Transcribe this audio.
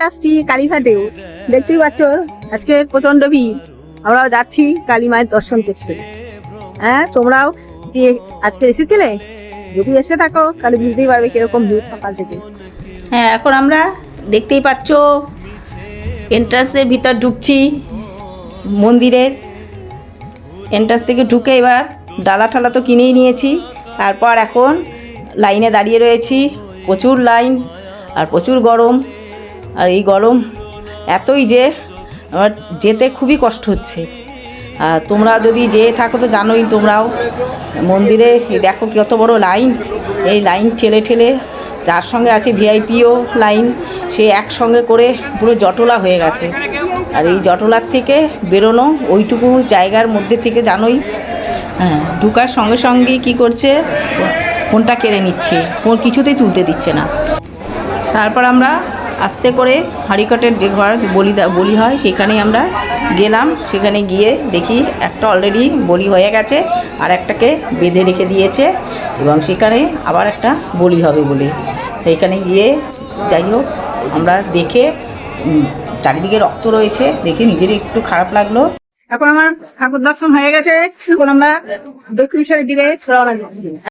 আসছি কালীঘাটেও, দেখতেই পাচ্ছ আজকে প্রচন্ড ভিড়। আমরাও যাচ্ছি কালী মায়ের দর্শন করতে। হ্যাঁ, তোমরাও কি আজকে এসেছিলে? যদি এসে থাকো তাহলে বুঝতেই পারবে কিরকম ভিড় সকাল থেকে। হ্যাঁ, এখন আমরা দেখতেই পাচ্ছ এন্ট্রান্সের ভিতর ঢুকছি। মন্দিরের এন্ট্রান্স থেকে ঢুকে এবার ডালা ঠালা তো কিনেই নিয়েছি। তারপর এখন লাইনে দাঁড়িয়ে রয়েছি, প্রচুর লাইন আর প্রচুর গরম। আর এই গরম এতই যে আমার যেতে খুবই কষ্ট হচ্ছে। আর তোমরা যদি যেয়ে থাকো তো জানোই, তোমরাও মন্দিরে দেখো কত বড় লাইন। এই লাইন ঠেলে ঠেলে যার সঙ্গে আছে ভিআইপিও লাইন, সে একসঙ্গে করে পুরো জটলা হয়ে গেছে। আর এই জটলার থেকে বেরোনো ওইটুকু জায়গার মধ্যে থেকে জানোই, হ্যাঁ, ঢুকার সঙ্গে সঙ্গেই কী করছে, ফোনটা কেড়ে নিচ্ছে, ফোন কিছুতেই তুলতে দিচ্ছে না। তারপর আমরা আস্তে করে হাঁড়িকাটের যে ঘর বলি হয় সেখানে আমরা গেলাম। সেখানে গিয়ে দেখি একটা অলরেডি বলি হয়ে গেছে, আর একটাকে বেঁধে রেখে দিয়েছে এবং সেখানে আবার একটা বলি হবে বলে। সেইখানে গিয়ে যাই হোক আমরা দেখে, চারিদিকে রক্ত রয়েছে দেখে নিজেরই একটু খারাপ লাগলো। এখন আমার ঠাকুর দর্শন হয়ে গেছে, এখন আমরা দক্ষিণেশ্বরের দিকে রওনা দিচ্ছি।